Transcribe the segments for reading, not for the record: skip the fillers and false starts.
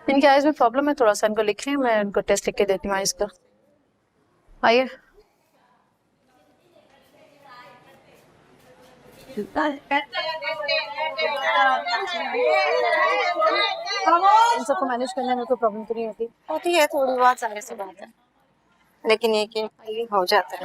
इनके आइज में प्रॉब्लम है थोड़ा सा, इनको लिख रही हूँ मैं, इनको टेस्ट लिख के देती हूँ आइज का। आइए। इन सबको मैनेज करने में कोई प्रॉब्लम तो नहीं होती? होती है थोड़ी बहुत, सारे से बात है, लेकिन ये कि हो जाता है।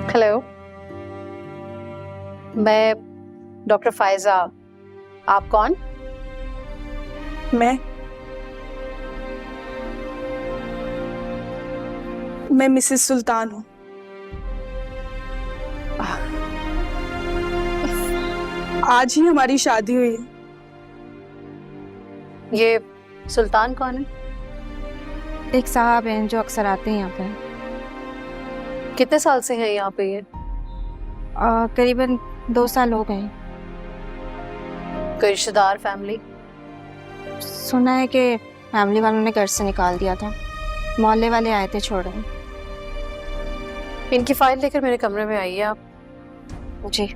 हेलो, मैं डॉक्टर फायजा। आप कौन? मैं मिसेस सुल्तान हूँ। आज ही हमारी शादी हुई है। ये सुल्तान कौन है? एक साहब हैं जो अक्सर आते हैं यहाँ पे। कितने साल से हैं यहाँ पे ये? करीबन 2 साल हो गए। कोई रिश्तेदार, फैमिली? सुना है कि फैमिली वालों ने घर से निकाल दिया था, मोहल्ले वाले आए थे छोड़ने। इनकी फाइल लेकर मेरे कमरे में आइए आप। जी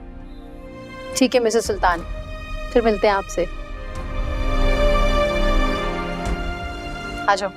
ठीक है मिसेस सुल्तान, फिर मिलते हैं आपसे। आ जाओ।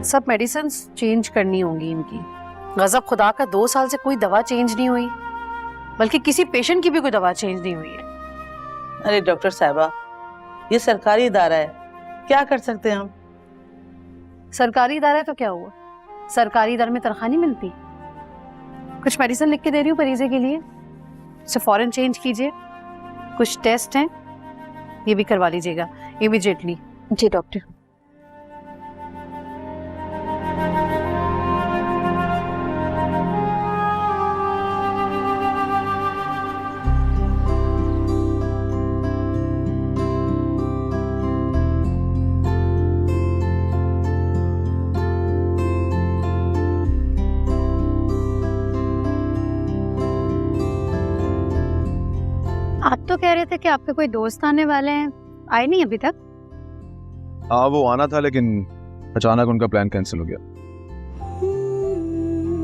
सब मेडिसिन चेंज करनी होंगी इनकी। गजब खुदा का, 2 साल से कोई दवा चेंज नहीं हुई, बल्कि किसी पेशेंट की भी कोई दवा चेंज नहीं हुई है। अरे डॉक्टर साहिबा, ये सरकारी इदारा है, क्या कर सकते हैं हम? सरकारी इदारा है तो क्या हुआ? सरकारी इदारे में तनख्वाह नहीं मिलती? कुछ मेडिसिन लिख के दे रही हूँ परीजे के लिए, उसे फौरन चेंज कीजिए। कुछ टेस्ट हैं, ये भी करवा लीजिएगा इमीडिएटली। जी डॉक्टर। आप तो कह रहे थे कि आपके कोई दोस्त आने वाले हैं, आए नहीं अभी तक? हाँ वो आना था, लेकिन अचानक उनका प्लान कैंसिल हो गया।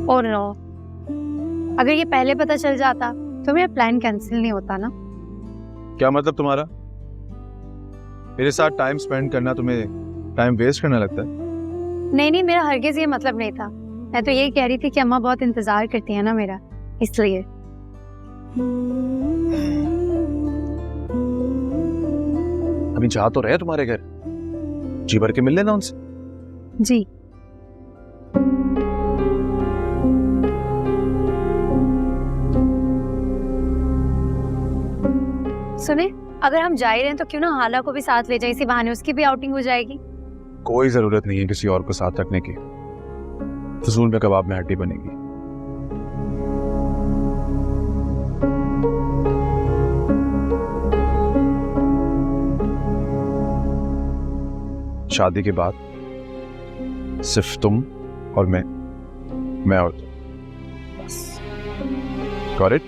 ओह नो, अगर ये पहले पता चल जाता तो मेरा प्लान कैंसिल नहीं होता ना। क्या मतलब तुम्हारा? मेरे साथ टाइम स्पेंड करना तुम्हें टाइम वेस्ट करना लगता है? नहीं नहीं, मेरा हरगिज ये मतलब नहीं था। मैं तो यही कह रही थी कि अम्मा बहुत इंतजार करती है ना मेरा, इसलिए। अभी जा तो रहे तुम्हारे घर, जी भर के मिल लेना उनसे। जी सुने, अगर हम जा ही रहे हैं तो क्यों ना हाला को भी साथ ले जाए, इसी बहाने उसकी भी आउटिंग हो जाएगी। कोई जरूरत नहीं है किसी और को साथ रखने की, फजूल में कबाब में हड्डी बनेगी। शादी के बाद सिर्फ तुम और मैं और तुम, बस। Got it?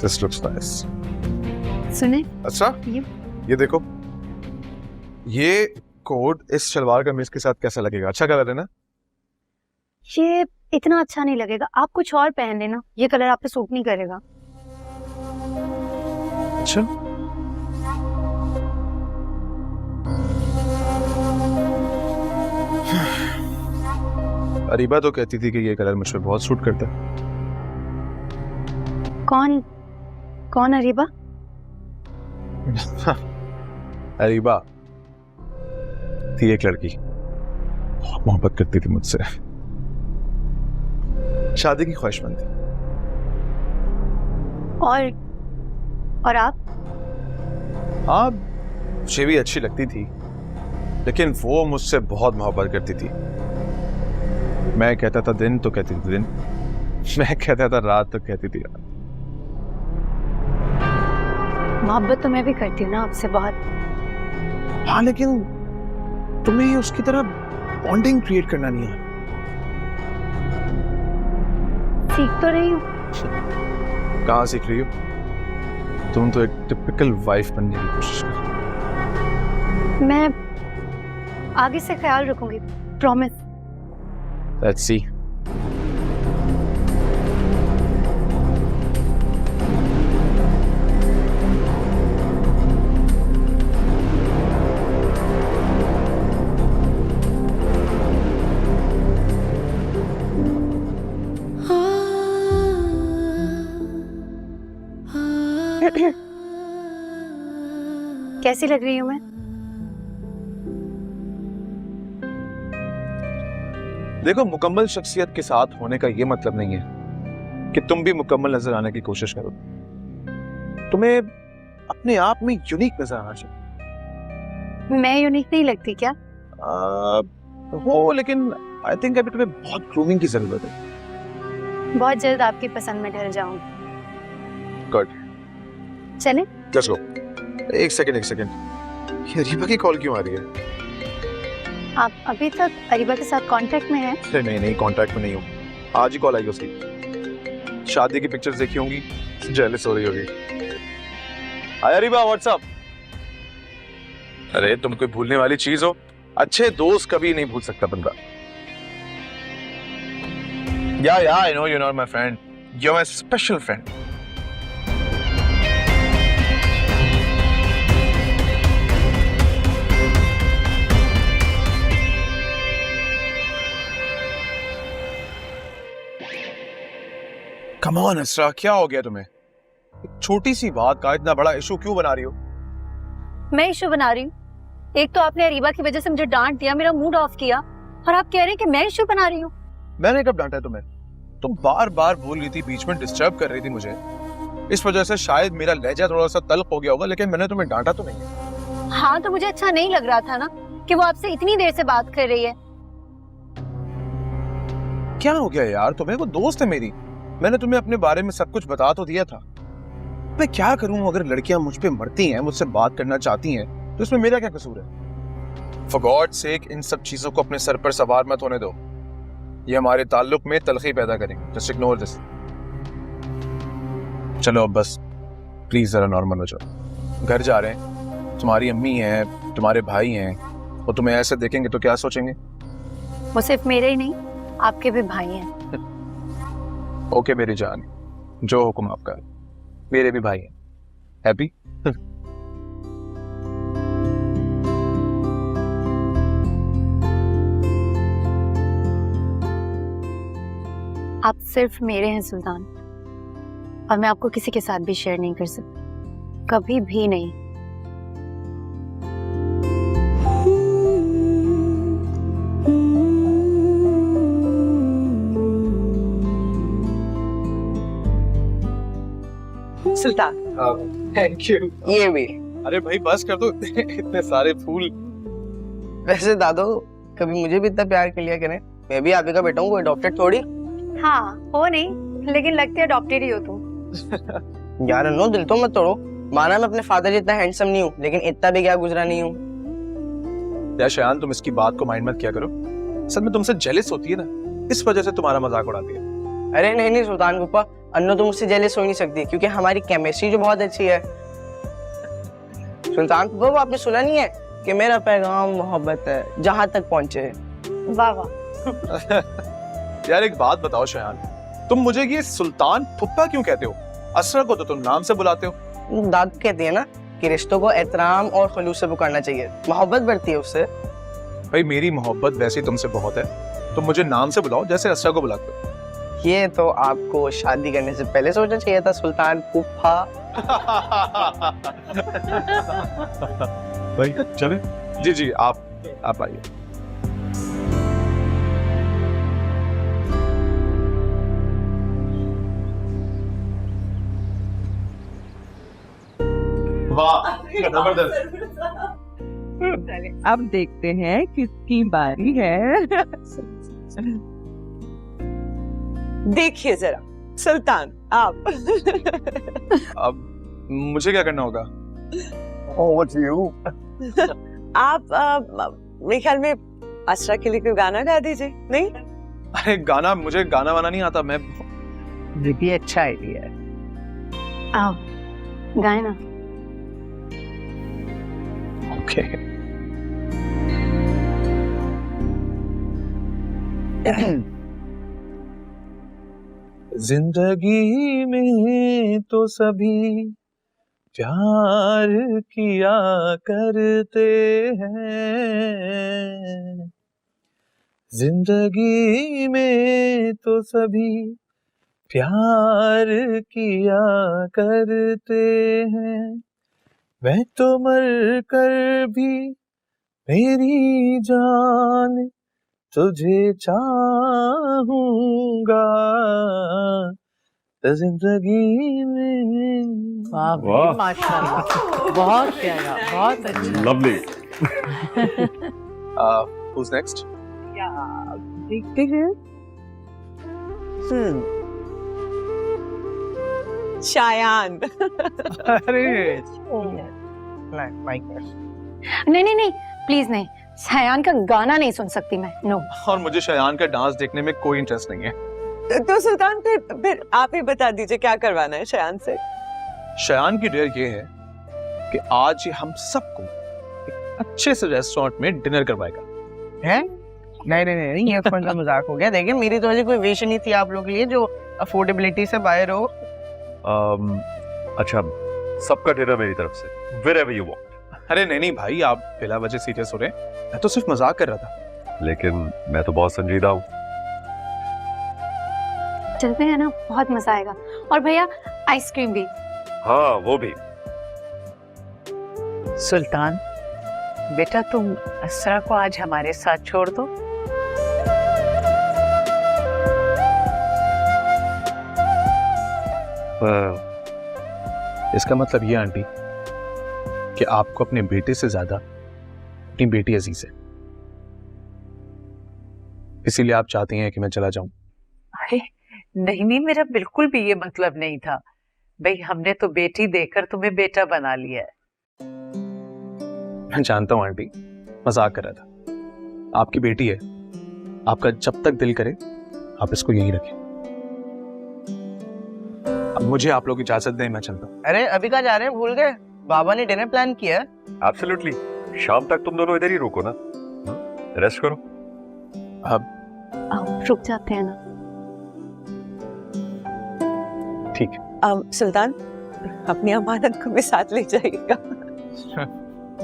This looks nice. सुने, अच्छा, ये देखो, ये कोट इस शलवार कमीज के साथ कैसा लगेगा? अच्छा कलर है ना? ये इतना अच्छा नहीं लगेगा, आप कुछ और पहन लेना, ये कलर आप पे सूट नहीं करेगा। अच्छा, अरीबा तो कहती थी कि ये कलर मुझ पे बहुत सूट करता है। कौन अरीबा? अरीबा थी एक लड़की, बहुत मोहब्बत करती थी मुझसे, शादी की ख्वाहिशमंद थी। और आप? हाँ, मुझे भी अच्छी लगती थी, लेकिन वो मुझसे बहुत मोहब्बत करती थी। मैं कहता था दिन तो कहती थी दिन, मैं कहता था रात तो कहती थी रात। मोहब्बत तो मैं भी करती हूँ ना आपसे बहुत। हाँ, लेकिन तुम्हें उसकी तरह बॉन्डिंग क्रिएट करना नहीं है। सीख तो रही हूँ। कहाँ सीख रही हो? तुम तो एक टिपिकल वाइफ बनने की कोशिश कर रही हो। मैं आगे से ख्याल रखूंगी, प्रॉमिस। Let's see. कैसी लग रही हूँ मैं? देखो, मुकम्मल शख्सियत के साथ होने का ये मतलब नहीं है कि तुम भी मुकम्मल नजर आने की कोशिश करो। तुम्हें अपने आप में यूनिक नजर आना चाहिए। मैं यूनिक नहीं लगती क्या? हो, लेकिन आई थिंक अभी तुम्हें बहुत ग्रूमिंग की जरूरत है। बहुत जल्द आपकी पसंद में ढल जाऊंगी। गुड, चले? Let's go. एक सेकंड, ये अरीबा की कॉल क्यों आ रही है? आप अभी तक अरीबा के साथ कांटेक्ट में हैं? नहीं, कांटेक्ट में नहीं हूँ। आज ही कॉल आई उसकी, शादी की पिक्चर्स देखी होंगी, जेलस हो रही होगी। हाय अरीबा, व्हाट्सअप? अरे तुम कोई भूलने वाली चीज हो? अच्छे दोस्त कभी नहीं भूल सकता बंदा। या I know you not my friend, you are my special friend. Come on Isra, क्या हो गया तुम्हें? एक छोटी सी बात का इतना बड़ा इशू क्यों बना रही हो? मैं इशू बना रही हूँ? एक तो आपने अरीबा की वजह से मुझे डांट दिया, मेरा मूड ऑफ किया, और आप कह रहे हैं कि मैं इशू बना रही हूँ। मैंने कब डांटा तुम्हें? तुम बार बार बोल रही थी, बीच में डिस्टर्ब कर रही थी मुझे, इस वजह से शायद मेरा लहजा थोड़ा सा तल्ख हो गया होगा, लेकिन मैंने तुम्हें डांटा तो नहीं है। हाँ, तो मुझे अच्छा नहीं लग रहा था ना कि वो आपसे इतनी देर से बात कर रही है। क्या हो गया यार तुम्हें? वो दोस्त है मेरी, मैंने तुम्हें अपने बारे में सब कुछ बता तो दिया था। मैं क्या करूं? अगर लड़कियां मुझ पे मरती हैं, मुझसे बात करना चाहती हैं, तो इसमें मेरा क्या कसूर है? फॉर गॉड सेक, इन सब चीजों को अपने सर पर सवार मत होने दो, ये हमारे ताल्लुक में तलखी पैदा करेंगे। Just ignore this. चलो अब बस प्लीज जरा नॉर्मल हो जाओ। घर जा रहे हैं, तुम्हारी अम्मी हैं, तुम्हारे भाई हैं, वो तुम्हें ऐसे देखेंगे तो क्या सोचेंगे? वो सिर्फ मेरे ही नहीं, आपके भी भाई हैं। ओके मेरी जान, जो हुक्म आपका, मेरे भी भाई हैं। हैप्पी? आप सिर्फ मेरे हैं सुल्तान, और मैं आपको किसी के साथ भी शेयर नहीं कर सकती, कभी भी नहीं। सुल्तान थैंक यू। ये भी। अरे भाई बस कर दो, इतने सारे फूल। वैसे दादो कभी मुझे भी इतना प्यार कर लिया करें, मैं भी आप ही का बेटा हूँ, कोई अडॉप्टेड थोड़ी। हाँ हो नहीं, लेकिन लगती है अडॉप्टेड ही हो तुम। यार अनु दिल तो मत तोड़ो, माना मैं अपने फादर जितना हैंडसम नहीं हूँ, लेकिन इतना भी क्या गुजरा नहीं हूँ। यार शयान तुम इसकी बात को माइंड मत किया करो, असल में तुमसे जेलिस होती है ना, इस वजह से तुम्हारा मजाक उड़ाती है। अरे नहीं नहीं सुल्तान पुप्पा, अन्नू तो मुझसे जेलस हो ही नहीं सकती क्योंकि हमारी केमिस्ट्री जो बहुत अच्छी है। सुल्तान पुप्पा वो आपने सुना नहीं है कि मेरा पैगाम मोहब्बत है जहां तक पहुंचे। वाह वाह। यार एक बात बताओ शयान, तुम मुझे ये सुल्तान फुप्पा क्यों कहते हो? असरा को तो तुम नाम से बुलाते हो। दादी कहती है ना कि रिश्तों को एहतराम और खलूस से पुकारना चाहिए, मोहब्बत बढ़ती है उससे। भाई मेरी मोहब्बत वैसे तुमसे बहुत है, तुम मुझे नाम से बुलाओ जैसे असरा को बुलाते हो। ये तो आपको शादी करने से पहले सोचना चाहिए था सुल्तान पुप्पा। भाई चले। जी जी आप आइए। वाह जबरदस्त। अब देखते हैं किसकी बारी है। देखिए जरा सुल्तान आप। अब मुझे क्या करना होगा? आप मेरे ख्याल में असरा के लिए कोई गाना गा दीजिए। नहीं अरे गाना, मुझे गाना वाना नहीं आता। मैं ये अच्छा आइडिया है। आओ गाए ना। ओके। जिंदगी में तो सभी प्यार किया करते हैं, जिंदगी में तो सभी प्यार किया करते हैं, मैं तो मर कर भी मेरी जान तुझे चाहूंगा जिंदगी में। वाह माशाल्लाह, बहुत प्यारा, बहुत अच्छा। लवली। Who's next? देखते हैं। शायान। अरे नहीं नहीं नहीं प्लीज नहीं, शयान का गाना नहीं सुन सकती मैं। नो। और मुझे शयान का डांस देखने में कोई इंटरेस्ट नहीं है। तो सुल्तान फिर आप ही बता दीजिए क्या करवाना है शयान से। शयान की डेयर ये है कि आज ये हम सबको एक अच्छे से रेस्टोरेंट में डिनर करवाएगा। हैं? नहीं नहीं नहीं, ये कौन सा मजाक हो गया? देखिए मेरी तो कोई विश नहीं थी आप लोगों के लिए जो अफोर्डेबिलिटी से बाहर हो। अच्छा सबका डिनर मेरी तरफ से, wherever you want। अरे नहीं नहीं भाई, आप बिला वजह सीरियस हो रहे हैं, मैं तो सिर्फ मजाक कर रहा था। लेकिन मैं तो बहुत संजीदा हूँ। चलते हैं ना, बहुत मजा आएगा। और भैया आइसक्रीम भी। हाँ वो भी। सुल्तान बेटा तुम असरा को आज हमारे साथ छोड़ दो। इसका मतलब ये आंटी कि आपको अपने बेटे से ज्यादा अपनी बेटी अजीज है, इसीलिए आप चाहती हैं कि मैं चला जाऊं। अरे नहीं नहीं, मेरा बिल्कुल भी ये मतलब नहीं था भाई, हमने तो बेटी देकर तुम्हें बेटा बना लिया है। मैं जानता हूं आंटी, मजाक कर रहा था। आपकी बेटी है, आपका जब तक दिल करे आप इसको यहीं रखें। अब मुझे आप लोग इजाजत दें, मैं चलता हूं। अरे अभी कहाँ जा रहे हैं? भूल गए बाबा ने डिनर प्लान किया है। एब्सोल्युटली, शाम तक तुम दोनों इधर ही रुको ना, रेस्ट करो। अब रुक जाते हैं ना। ठीक है। सुल्तान अपनी अमानत को भी साथ ले जाइएगा।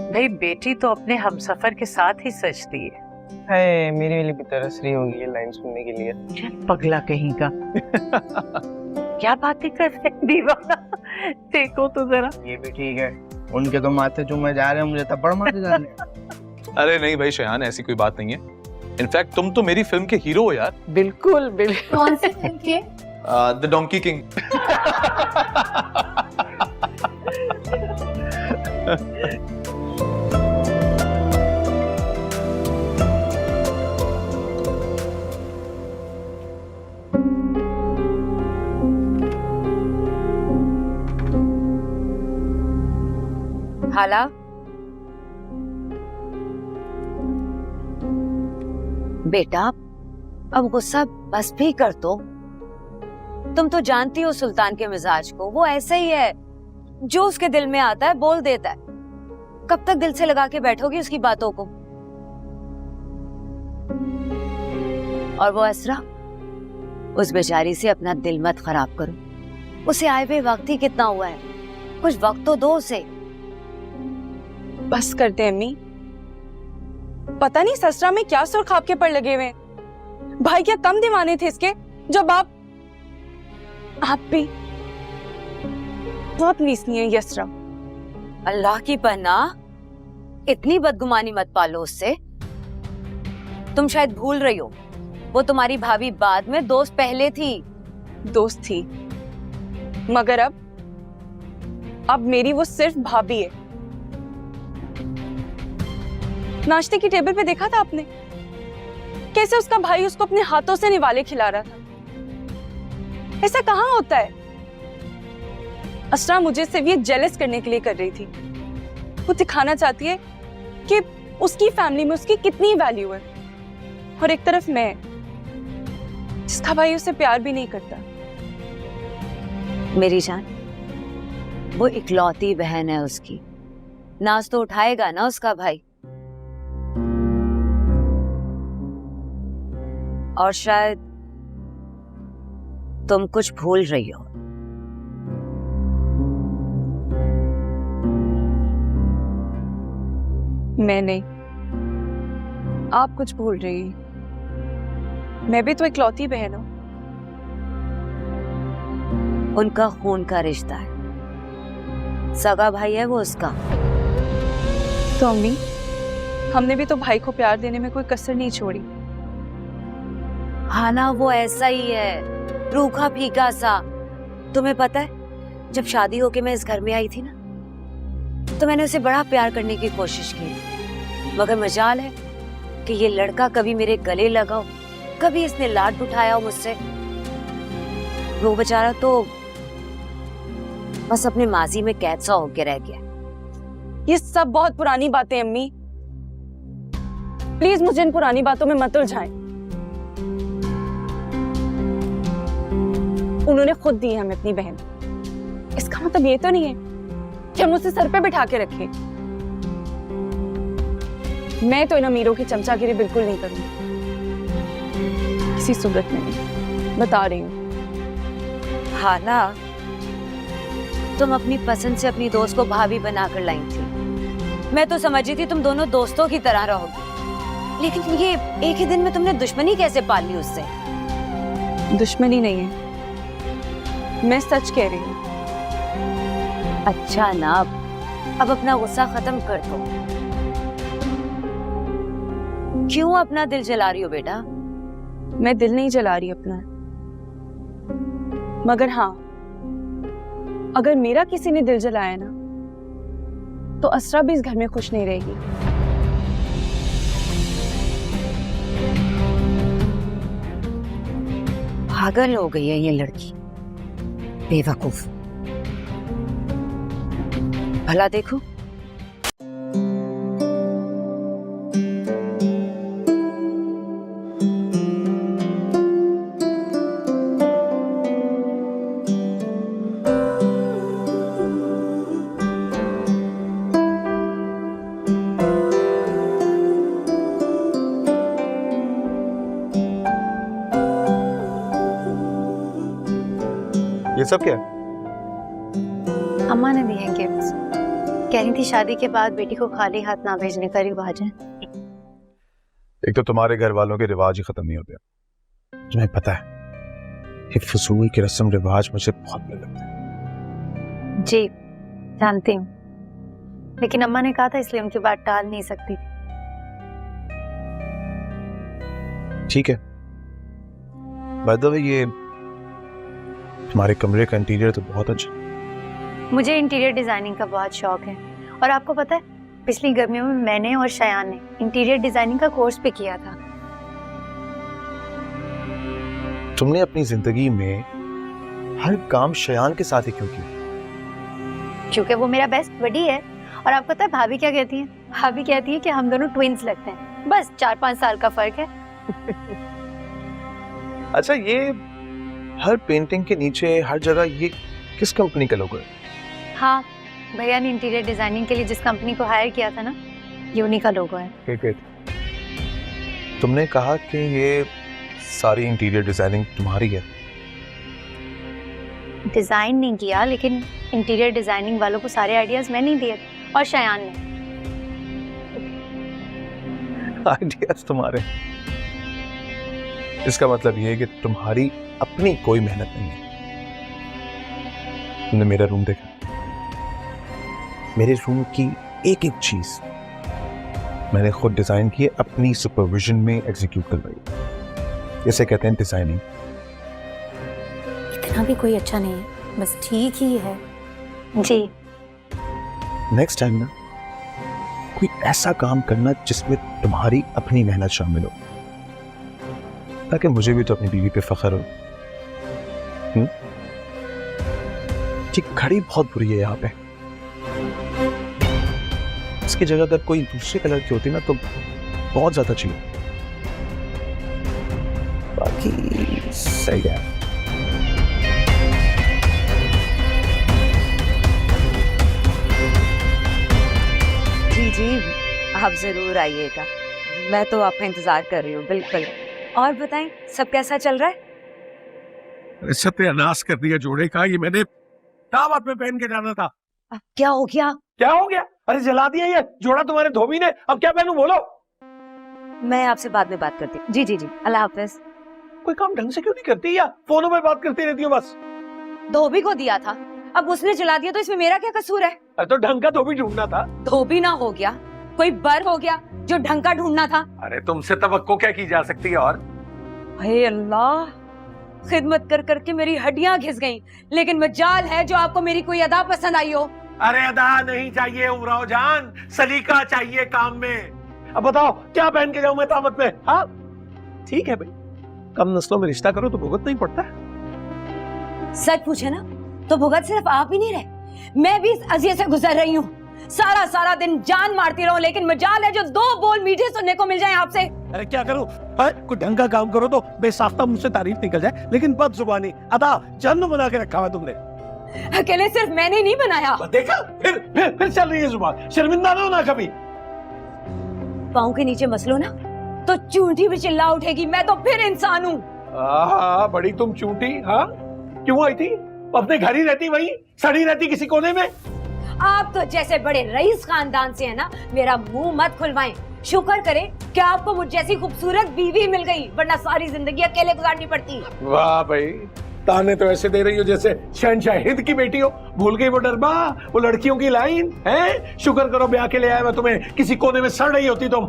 भाई बेटी तो अपने हमसफर के साथ ही सजती है। है मेरी वाली भी तरस रही होगी ये लाइन सुनने के लिए। चल पगला कहीं का। क्या बातें कर रहे दीवाना, देखो तो जरा। ये भी ठीक है, उनके तो माथे चूमे जा रहे हैं, मुझे थप्पड़ मारते जा रहे हैं। अरे नहीं भाई शयान, ऐसी कोई बात नहीं है। इनफैक्ट तुम तो मेरी फिल्म के हीरो हो यार। बिल्कुल बिल्कुल। कौन सी फिल्म के? The donkey king. खाला, बेटा अब गुस्सा बस भी कर दो। तुम तो जानती हो सुल्तान के मिजाज को, वो ऐसा ही है, जो उसके दिल में आता है बोल देता है। कब तक दिल से लगा के बैठोगी उसकी बातों को? और वो असरा, उस बेचारी से अपना दिल मत खराब करो। उसे आए हुए वक्त ही कितना हुआ है, कुछ वक्त तो दो उसे। बस करते अम्मी, पता नहीं ससुरा में क्या सुर खाप के पड़ लगे हुए। भाई क्या कम दीवाने थे इसके, जब आप भी बहुत नीसनी है यसरा। अल्लाह की पनाह, इतनी बदगुमानी मत पालो उससे। तुम शायद भूल रही हो, वो तुम्हारी भाभी बाद में, दोस्त पहले थी। दोस्त थी, मगर अब मेरी वो सिर्फ भाभी है। नाश्ते की टेबल पे देखा था आपने कैसे उसका भाई उसको अपने हाथों से निवाले खिला रहा था? ऐसा कहाँ होता है? असरा मुझे सिर्फ ये जेलस करने के लिए कर रही थी। वो दिखाना चाहती है कि उसकी फैमिली में उसकी कितनी वैल्यू है, और एक तरफ मैं, जिसका भाई उसे प्यार भी नहीं करता। मेरी जान, वो इकलौती बहन है उसकी, नाज तो उठाएगा ना उसका भाई। और शायद तुम कुछ भूल रही हो। मैं नहीं, आप कुछ भूल रही हैं। मैं भी तो इकलौती बहन हूं। उनका खून का रिश्ता है, सगा भाई है वो उसका। तो अम्मी, हमने भी तो भाई को प्यार देने में कोई कसर नहीं छोड़ी। हाँ ना, वो ऐसा ही है, रूखा फीका सा। तुम्हें पता है, जब शादी होके मैं इस घर में आई थी ना, तो मैंने उसे बड़ा प्यार करने की कोशिश की, मगर मजाल है कि ये लड़का कभी मेरे गले लगा हो, कभी इसने लाड उठाया हो मुझसे। वो बेचारा तो बस अपने माजी में कैद सा होके रह गया। ये सब बहुत पुरानी बातें अम्मी, प्लीज मुझे इन पुरानी बातों में मत उलझाएं। उन्होंने खुद दी है हमें अपनी बहन, इसका मतलब ये तो नहीं है कि हम उसे सर पे बिठा के रखें। मैं तो इन अमीरों की चमचागिरी बिल्कुल नहीं करूंगी, किसी सूरत में नहीं, बता रही हूँ। हाँ ना, तुम अपनी पसंद से अपनी दोस्त को भाभी बनाकर लाई थी। मैं तो समझी थी तुम दोनों दोस्तों की तरह रहोगी, लेकिन ये एक ही दिन में तुमने दुश्मनी कैसे पाल ली उससे? दुश्मनी नहीं है, मैं सच कह रही हूँ। अच्छा ना, अब अपना गुस्सा खत्म कर दो। क्यों अपना दिल जला रही हो बेटा? मैं दिल नहीं जला रही अपना, मगर हाँ, अगर मेरा किसी ने दिल जलाया ना, तो असरा भी इस घर में खुश नहीं रहेगी। पागल हो गई है ये लड़की, बेवकूफ। भला देखो, ये सब क्या है? अम्मा ने दिए हैं गिफ्ट्स। कह रही थी शादी के बाद बेटी को खाली हाथ ना भेजने का रिवाज है। एक तो तुम्हारे घर वालों के रिवाज ही खत्म नहीं होते। तुम्हें पता है, ये फजूल के रस्म रिवाज मुझे बहुत बुरे लगते हैं। जी जानती हूँ, लेकिन अम्मा ने कहा था इसलिए उनकी बात टाल नहीं सकती। ठीक है। बाय द वे, ये तुम्हारे कमरे का इंटीरियर तो बहुत अच्छा। मुझे इंटीरियर डिजाइनिंग का बहुत शौक है, और आपको पता है पिछली गर्मियों में मैंने और शयान ने इंटीरियर डिजाइनिंग का कोर्स भी किया था। तुमने अपनी जिंदगी में हर काम शयान के साथ ही क्यों किया? क्योंकि वो मेरा बेस्ट बडी है और आपको पता है भाभी क्या कहती है? भाभी कहती है कि हम दोनों ट्विंस लगते हैं, बस 4-5 साल का फर्क है। अच्छा, ये हर पेंटिंग के नीचे हर जगह ये किस कंपनी का लोगो है? हाँ, भैया ने इंटीरियर डिजाइनिंग के लिए जिस कंपनी को हायर किया था ना, ये उन्हीं का लोगो है। ठीक। तुमने कहा कि ये सारी इंटीरियर डिजाइनिंग तुम्हारी है। डिजाइन नहीं किया, लेकिन इंटीरियर डिजाइनिंग वालों को सारे आइडियाज मैंने दिए और शयान ने। आइडियाज तुम्हारे? इसका मतलब ये है कि तुम्हारी अपनी कोई मेहनत नहीं है। तुमने मेरा रूम देखा? मेरे रूम की एक एक चीज मैंने खुद डिजाइन की, अपनी सुपरविजन में एग्जीक्यूट करवाई। इसे कहते हैं डिजाइनिंग। इतना भी कोई अच्छा नहीं है, बस ठीक ही है। जी। नेक्स्ट टाइम ना कोई ऐसा काम करना जिसमें तुम्हारी अपनी मेहनत शामिल हो, ताकि मुझे भी तो अपनी बीवी पे फख्र हो। ये घड़ी बहुत बुरी है यहाँ पे। इसकी जगह अगर कोई दूसरे कलर की होती ना तो बहुत ज्यादा अच्छी होती। बाकी सही है। जी जी, आप जरूर आइएगा, मैं तो आपका इंतजार कर रही हूँ। बिल्कुल। और बताएं, सब कैसा चल रहा है? सत्यानाश कर दिया जोड़े का। ये मैंने दावत में पहन के जाना था। अब क्या हो गया? क्या हो गया? अरे जला दिया ये जोड़ा तुम्हारे धोबी ने। अब क्या पहनूं, बोलो। मैं आपसे बाद में बात करती हूँ। जी जी जी, अल्लाह हाफिज। कोई काम ढंग से क्यों नहीं करती या फोनों में बात करती रहती हो बस? धोबी को दिया था, अब उसने जला दिया तो इसमें मेरा क्या कसूर है? अरे तो ढंग का धोबी ढूंढना था। धोबी ना हो गया, कोई बर हो गया जो ढंग का ढूंढना था। अरे तुमसे तवक्को क्या की जा सकती है? और हे अल्लाह, खिदमत कर करके मेरी हड्डियां घिस गईं, लेकिन मजाल है जो आपको मेरी कोई अदा पसंद आई हो। अरे अदा नहीं चाहिए उमराव जान, सलीका चाहिए काम में। अब बताओ क्या पहन के जाऊं मैं दावत में? हाँ ठीक है भाई, कम नस्लों में रिश्ता करो तो भुगत नहीं पड़ता। सच पूछे ना तो भुगत सिर्फ आप ही नहीं रहे, मैं भी इस अजियत से गुजर रही हूँ। सारा सारा दिन जान मारती रहूं, लेकिन मजाल है जो 2 बोल मीठे सुनने को मिल जाए आपसे। अरे क्या करूं? कोई ढंग का काम करो तो बेसाख्ता मुझसे तारीफ निकल जाए, लेकिन बद जुबानी अदा जन्म बना के रखा हुआ तुमने। अकेले सिर्फ मैंने नहीं बनाया। देखा, फिर चल रही है जुबान। शर्मिंदा ना होना कभी। पाँव के नीचे मसलो ना तो चूंटी भी चिल्ला उठेगी, मैं तो फिर इंसान हूँ। बड़ी तुम चूंटी। हाँ क्यों आई थी? अपने घर ही रहती, वहीं सड़ी रहती किसी कोने में। आप तो जैसे बड़े रईस खानदान से है ना, मेरा मुंह मत खुलवाएं। शुक्र करें कि आपको मुझ जैसी खूबसूरत बीवी मिल गई, वरना सारी जिंदगी अकेले गुजारनी पड़ती। वाह भाई, ताने तो ऐसे दे रही हो जैसे शहंशाह हिंद की बेटी हो। भूल गई वो डरबा, वो लड़कियों की लाइन है। शुक्र करो ब्याह के लिए आया मैं तुम्हें, किसी कोने में सड़ रही होती तुम।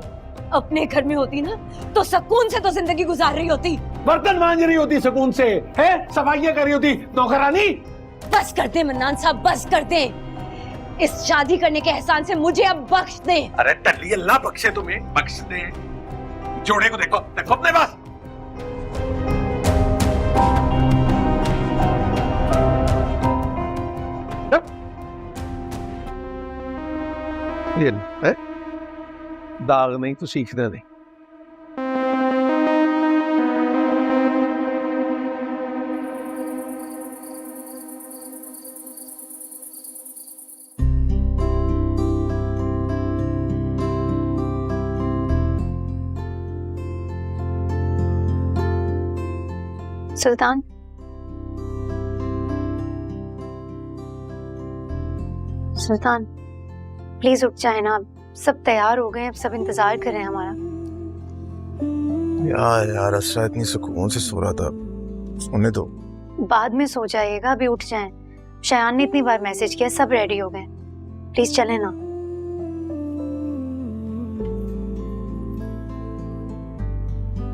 अपने घर में होती ना तो सुकून से तो जिंदगी गुजार रही होती। बर्तन मांज रही होती सुकून से, है सफाइयां कर रही होती नौकरानी। बस कर दे मन्नान साहब, बस कर दे। इस शादी करने के एहसान से मुझे अब बख्श दे। अरे टल्ली, अल्लाह बख्शे तुम्हें, बख्श दे। जोड़े को देखो, देखो अपने पास। ये है दाग नहीं तो सीखना नहीं। सुल्तान, सुल्तान प्लीज उठ जाए ना। सब तैयार हो गए, अब सब इंतजार कर रहे हैं हमारा। यार असरा इतनी सुकून से सो रहा था, सोने दो। बाद में सो जाइएगा, अभी उठ जाएं। शयान ने इतनी बार मैसेज किया, सब रेडी हो गए, प्लीज चले ना।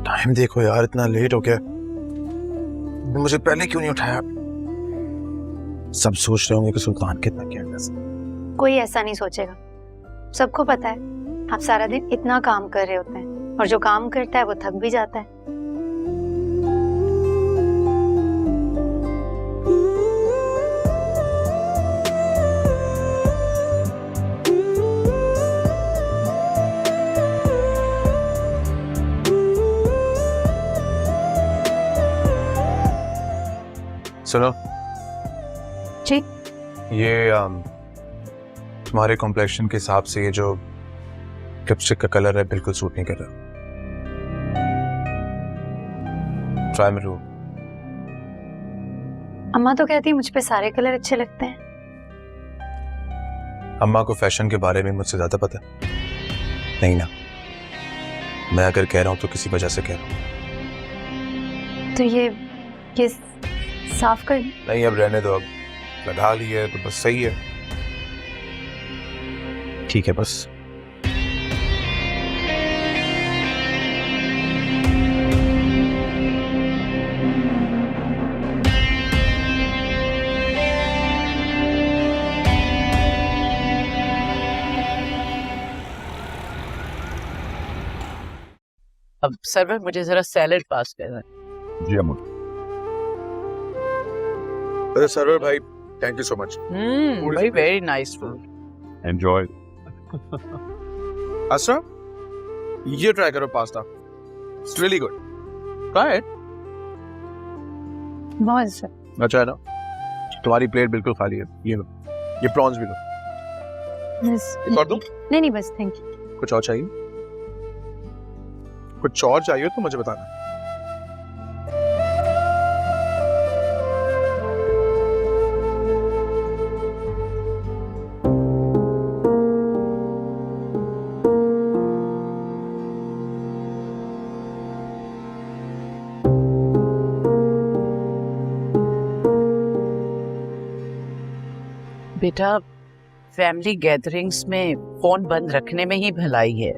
टाइम देखो यार, इतना लेट हो गया, मुझे पहले क्यों नहीं उठाया? सब सोच रहे होंगे कि सुल्तान कितना केयरलेस है। कोई ऐसा नहीं सोचेगा, सबको पता है आप सारा दिन इतना काम कर रहे होते हैं, और जो काम करता है वो थक भी जाता है। सुनो जी। ये तुम्हारे कॉम्प्लेक्शन के हिसाब से ये जो लिपस्टिक का कलर है बिल्कुल सूट नहीं कर रहा। ट्राई में लो। अम्मा तो कहती है मुझ पे सारे कलर अच्छे लगते हैं। अम्मा को फैशन के बारे में मुझसे ज्यादा पता है। नहीं ना, मैं अगर कह रहा हूं तो किसी वजह से कह रहा हूं। तो ये साफ कर नहीं, अब रहने दो, अब लगा ली है तो बस सही है। ठीक है बस। अब सर्वर मुझे जरा सैलेड पास करना है। जी अमन। अरे सरवर भाई, थैंक यू सो मच। भाई वेरी नाइस फूड। एंजॉय। असरा, ये ट्राई करो pasta, it's really good, try it. बहुत अच्छा। अच्छा है ना? तुम्हारी प्लेट बिल्कुल खाली है, ये लो, ये प्रॉन्स भी लो। एक और दूं? नहीं नहीं बस थैंक यू। कुछ और चाहिए? कुछ और चाहिए तो मुझे बताना। बेटा, फैमिली गैदरिंग्स में फोन बंद रखने में ही भलाई है।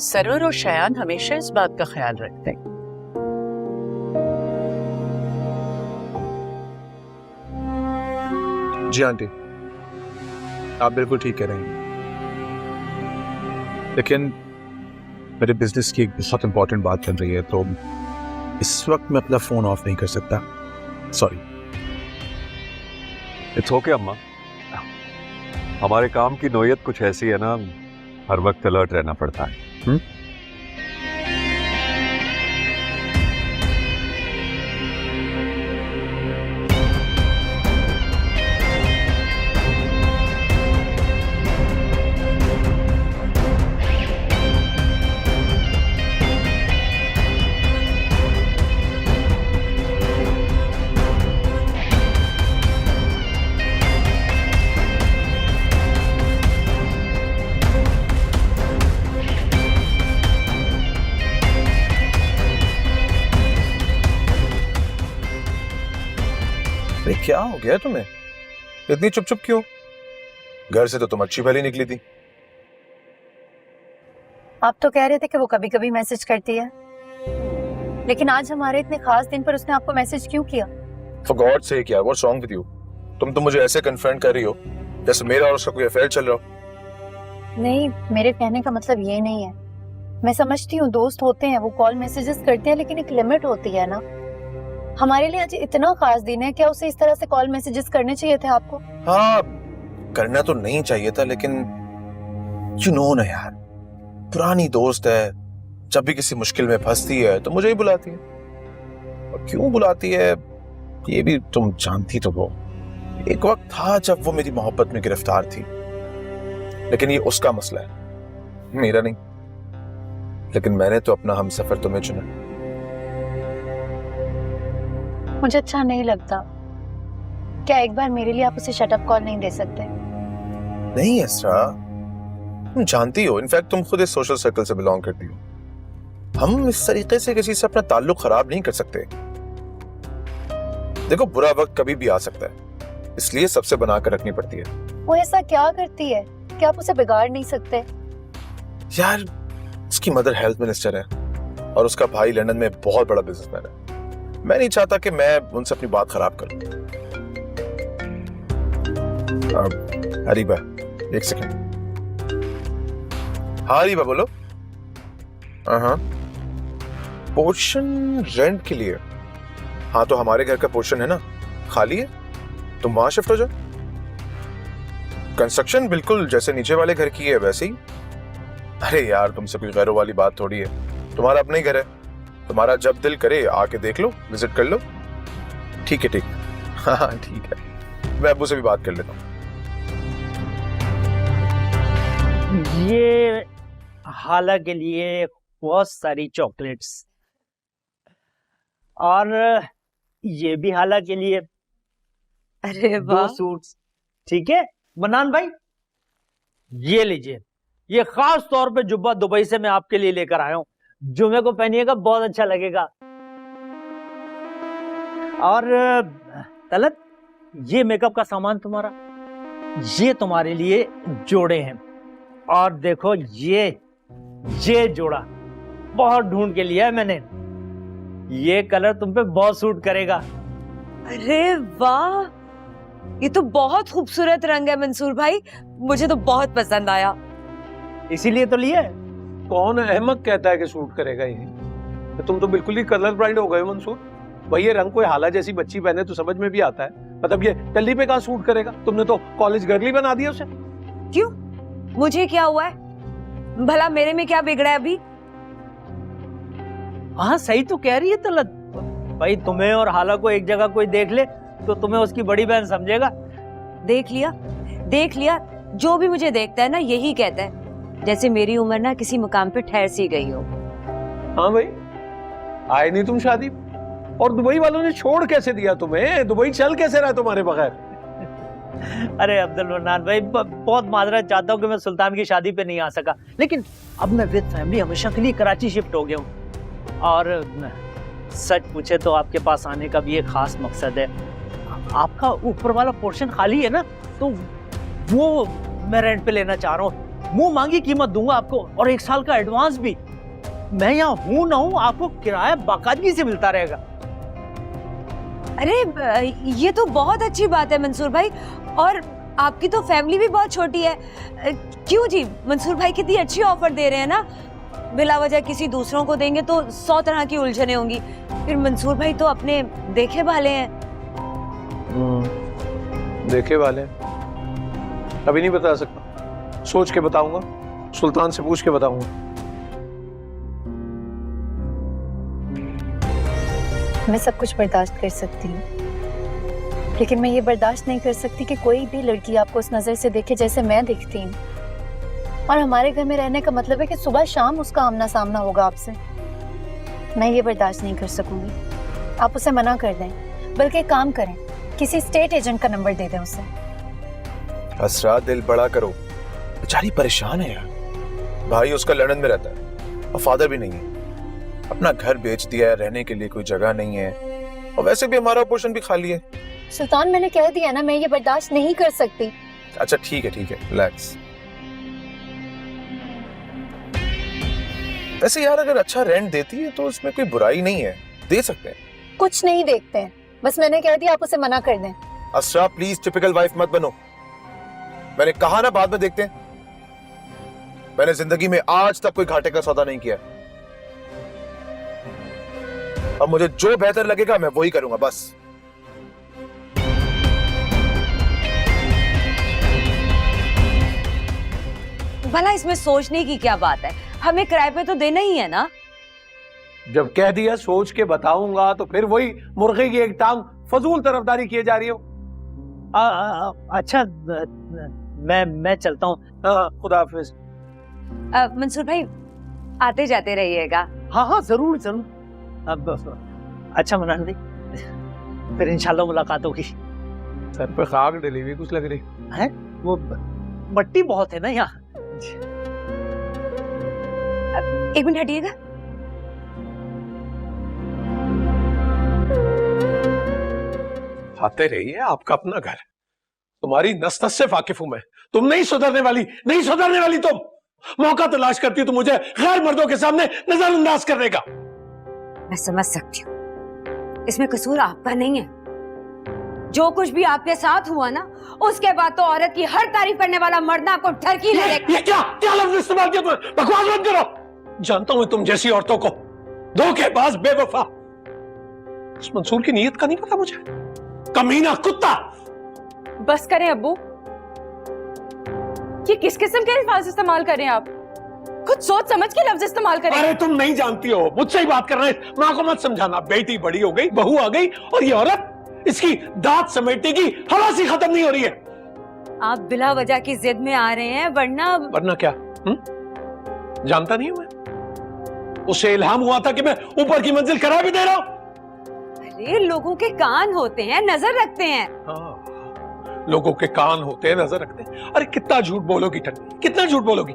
सरवर और शयान हमेशा इस बात का ख्याल रखते हैं। जी आंटी, आप बिल्कुल ठीक कह रहे हैं, लेकिन मेरे बिजनेस की एक बहुत इंपॉर्टेंट बात चल रही है, तो इस वक्त मैं अपना फोन ऑफ नहीं कर सकता। सॉरी। इट्स ओके अम्मा, हमारे काम की नोयत कुछ ऐसी है ना, हर वक्त अलर्ट रहना पड़ता है। अरे क्या हो गया तुम्हें? इतनी चुप चुप क्यों? घर से तो तुम अच्छी भली निकली थी। आप तो कह रहे थे कि वो कभी कभी मैसेज करती है, लेकिन आज हमारे इतने खास दिन पर उसने आपको मैसेज क्यों किया? For God's sake यार, what's wrong with you? तुम तो मुझे ऐसे कन्फ्रंट कर रही हो जैसे मेरा और उसका कोई अफेयर चल रहा हो। नहीं, मेरे कहने का मतलब ये नहीं है। मैं समझती हूँ दोस्त होते हैं, वो कॉल मैसेजेस करते हैं, लेकिन एक लिमिट होती है ना। हमारे लिए आज इतना खास दिन है, क्या उसे इस तरह से कॉल मैसेजेस करने चाहिए थे आपको? हाँ, करना तो नहीं चाहिए था, लेकिन यू नो ना यार, पुरानी दोस्त है, जब भी किसी मुश्किल में फंसती है तो मुझे ही बुलाती है। और क्यों बुलाती है ये भी तुम जानती तो हो। एक वक्त था जब वो मेरी मोहब्बत में गिरफ्तार थी, लेकिन ये उसका मसला है, मेरा नहीं। लेकिन मैंने तो अपना हमसफर तुम्हें चुना। मुझे अच्छा नहीं लगता। क्या एक बार मेरे लिए आप उसे शटअप कॉल नहीं दे सकते? नहीं असरा, तुम जानती हो, इनफैक्ट तुम खुद इस सोशल सर्कल से बिलोंग करती हो। हम इस तरीके से किसी से अपना ताल्लुक खराब नहीं कर सकते। देखो, बुरा वक्त कभी भी आ सकता है, इसलिए सबसे बना कर रखनी पड़ती है। वो ऐसा क्या करती है कि आप उसे बिगाड़ नहीं सकते? यार, उसकी मदर हेल्थ मिनिस्टर है और उसका भाई लंदन में बहुत बड़ा बिजनेसमैन है। मैं नहीं चाहता कि मैं उनसे अपनी बात खराब करूं। हरीबा, एक सेकंड। हाँ हरीबा, बोलो। हाँ, पोर्शन रेंट के लिए? हाँ, तो हमारे घर का पोर्शन है ना, खाली है, तुम वहां शिफ्ट हो जाओ। कंस्ट्रक्शन बिल्कुल जैसे नीचे वाले घर की है वैसे ही। अरे यार, तुमसे कोई गैरों वाली बात थोड़ी है, तुम्हारा अपना ही घर है, तुम्हारा जब दिल करे आके देख लो, विजिट कर लो। ठीक है ठीक है, हाँ ठीक है, मैं अब्बू से भी बात कर लेता हूँ। ये हाला के लिए बहुत सारी चॉकलेट्स, और ये भी हाला के लिए अरे 2 सूट्स। ठीक है मनान भाई, ये लीजिए, ये खास तौर पे जुब्बा दुबई से मैं आपके लिए लेकर आया हूं। जुमे को पहनिएगा, बहुत अच्छा लगेगा। और तलत, ये मेकअप का सामान तुम्हारा, ये तुम्हारे लिए जोड़े हैं। और देखो ये जोड़ा बहुत ढूंढ के लिया है मैंने, ये कलर तुम पे बहुत सूट करेगा। अरे वाह, ये तो बहुत खूबसूरत रंग है मंसूर भाई, मुझे तो बहुत पसंद आया। इसीलिए तो लिया है। कौन अहमक कहता है कि सूट करेगा ये? तुम तो बिल्कुल ही कलर ब्लाइंड हो गए मंसूर भाई। ये रंग कोई हाला जैसी बच्ची पहने तो समझ में भी आता है, मतलब ये टल्ली पे कहाँ सूट करेगा? तुमने तो कॉलेज गर्ली बना दिया उसे। क्यों, मुझे क्या हुआ है? भला मेरे में क्या बिगड़ा है अभी? हाँ सही तो कह रही है तलत भाई, तुम्हें और हाला को एक जगह कोई देख ले तो तुम्हें उसकी बड़ी बहन समझेगा। देख लिया, जो भी मुझे देखता है ना यही कहता है जैसे मेरी उम्र ना किसी मुकाम पे ठहर सी गई हो। हाँ भाई, आए नहीं तुम शादी, और दुबई वालों ने छोड़ कैसे दिया तुम्हें? दुबई चल कैसे रहा तुम्हारे बगैर? अरे अब्दुल मन्नान भाई, बहुत माजरत चाहता हूँ कि मैं सुल्तान की शादी पे नहीं आ सका, लेकिन अब मैं विद फैमिली हमेशा के लिए कराची शिफ्ट हो गया हूँ। और सच पूछे तो आपके पास आने का भी एक खास मकसद है। आपका ऊपर वाला पोर्शन खाली है ना, तो वो मैं रेंट पे लेना चाह रहा हूँ। मुंह मांगी कीमत दूंगा आपको, और 1 साल का एडवांस भी। मैं यहाँ हूँ ना हूँ, आपको किराया बाकायदगी से मिलता रहेगा। अरे ये तो बहुत अच्छी बात है मंसूर भाई, और आपकी तो फैमिली भी बहुत छोटी है। क्यों जी, मंसूर भाई कितनी अच्छी ऑफर दे रहे हैं ना। बिला वजह किसी दूसरों को देंगे तो 100 तरह की उलझने होंगी। फिर मंसूर भाई तो अपने देखे वाले हैं। देखे वाले अभी नहीं बता सकता, सोच के बताऊंगा, सुल्तान से पूछ के बताऊंगा। मैं सब कुछ बर्दाश्त कर सकती हूँ, लेकिन मैं ये बर्दाश्त नहीं कर सकती कि कोई भी लड़की आपको उस नजर से देखे जैसे मैं दिखती हूँ। और हमारे घर में रहने का मतलब है कि सुबह शाम उसका आमना सामना होगा आपसे। मैं ये बर्दाश्त नहीं कर सकूंगी। आप उसे मना कर दें, बल्कि एक काम करें, किसी स्टेट एजेंट का नंबर दे दें उसे। असरा, दिल बड़ा करो, बेचारी परेशान है यार। भाई उसका लंदन में रहता है और फादर भी नहीं है, अपना घर बेच दिया है, रहने के लिए कोई जगह नहीं है, और वैसे भी हमारा पोर्शन भी खाली है। सुल्तान, मैंने कह दिया ना, मैं ये बर्दाश्त नहीं कर सकती। अच्छा ठीक है, रिलैक्स। वैसे यार अगर अच्छा रेंट देती है तो उसमें कोई बुराई नहीं है, दे सकते हैं। कुछ नहीं देखते हैं, बस मैंने कह दिया, आप उसे मना कर दें। असरा प्लीज टिपिकल वाइफ मत बनो, मैंने कहा ना बाद में देखते हैं। मैंने जिंदगी में आज तक कोई घाटे का सौदा नहीं किया, अब मुझे जो बेहतर लगेगा मैं वही करूंगा बस। भला इसमें सोचने की क्या बात है, हमें किराए पे तो देना ही है ना। जब कह दिया सोच के बताऊंगा तो फिर वही मुर्गे की एक टांग फजूल तरफदारी किए जा रही हो। अच्छा मैं चलता हूँ। खुदा हाफिज। मंसूर भाई आते जाते रहिएगा। हाँ जरूर। अब अच्छा मनान भाई, फिर इंशाल्लाह मुलाकात होगी। सर पे खाक डली हुई कुछ लग रही है, वो मट्टी बहुत है ना यहाँ। एक मिनट हटिएगा। आते रहिए, आपका अपना घर, तुम्हारी नस नस से वाकिफ हूं मैं। तुम नहीं सुधरने वाली तुम। मौका तलाश करती हो तो मुझे गैर मर्दों के सामने नजरअंदाज करने का। मैं समझ सकती हूँ, इसमें कसूर आपका नहीं है। जो कुछ भी आपके साथ हुआ ना, उसके बाद तो औरत की हर तारीफ करने वाला मर्द ना आपको ठरकी लगेगा। ये क्या लफ्ज इस्तेमाल किया तुमने? बकवास मत करो। जानता हूं तुम जैसी औरतों को, धोखेबाज, बेवफा। इस मंसूर की नीयत का नहीं पता मुझे, कमीना कुत्ता। बस करें अब्बू, ये किस किस्म के अल्फाज इस्तेमाल कर रहे हैं आप? कुछ सोच समझ के लफ्ज इस्तेमाल करें। अरे तुम नहीं जानती हो, मुझसे ही बात कर रहे हैं, माँ को मत समझाना। बेटी बड़ी हो गई, बहू आ गई, और ये औरत इसकी दांत समेटने की हवा सी खत्म नहीं हो रही है। आप बिला वजह की जिद में आ रहे हैं, वरना क्या जानता नहीं हूं मैं? उसे इल्हाम हुआ था कि मैं ऊपर की मंजिल करा भी दे रहा हूं। अरे लोगों के कान होते हैं, नजर रखते हैं। हाँ, लोगों के कान होते हैं, नजर रखते हैं। अरे कितना झूठ बोलोगी टन्नी, कितना झूठ बोलोगी?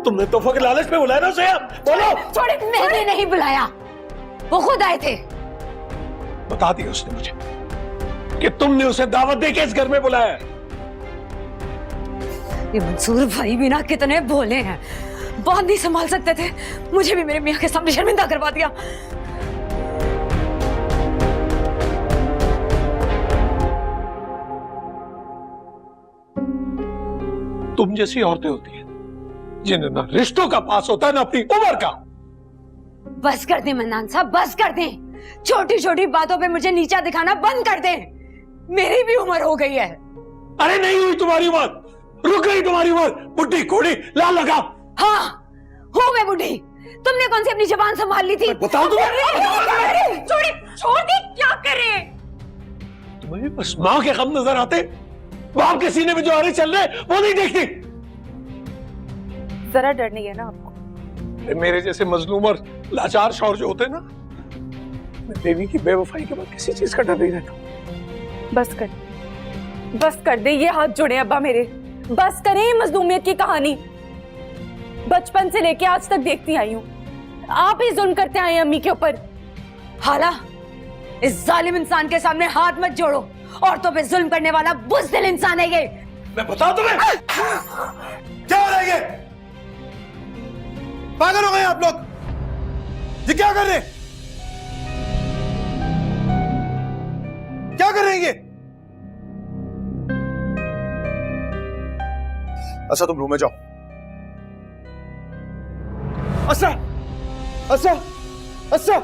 तुमने तोहफे के लालच में बुलाया ना उसे? बोलो। छोड़े, मैंने नहीं बुलाया, वो खुद आए थे। बता दिया उसने मुझे कि तुमने उसे दावत देके इस घर में बुलाया है। ये मंसूर भाई भी ना कितने भोले हैं, बात नहीं संभाल सकते थे, मुझे भी मेरे मियाँ के सामने शर्मिंदा करवा दिया। तुम जैसी औरतें होती हैं जिन्हें ना रिश्तों का पास होता है ना अपनी उम्र का। बस कर दे मन्नान साहब, बस कर दे। छोटी छोटी बातों पे मुझे नीचा दिखाना बंद कर दे। मेरी भी उम्र हो गई है। अरे नहीं हुई तुम्हारी उम्र, रुक गई तुम्हारी उम्र। बुढ़ी घोड़ी लाल लगा। हाँ, हो मैं बुढ़ी। तुमने कौन सी अपनी जबान संभाल ली थी? बताओ तुम्हें। छोड़ दे, क्या करे? तुम्हें बस माँ के गम नजर आते, बाप के सीने में जो आरे चल रहे वो नहीं देखती। जरा डर नहीं है ना आपको? मेरे जैसे मजलूम और लाचार शौहर जो होते हैं ना, देवी की बेवफाई के बाद किसी चीज का डर नहीं रहता। बस कर दे, ये हाथ जुड़े अब्बा मेरे। बस करें मजलूमियत की कहानी। बचपन से लेके आज तक देखती आई हूँ, आप ही जुल्म करते आए अम्मी के ऊपर। हाला, इस जालिम इंसान के सामने हाथ मत जोड़ो। औरतों पे जुल्म करने वाला बुज़दिल इंसान है ये। मैं बताऊं तुम्हें क्या हो रहा है? ये पागल हो गए आप लोग? ये क्या कर रहे हैं? क्या कर रहे हैं ये? अच्छा तुम रूम में जाओ। अच्छा अच्छा अच्छा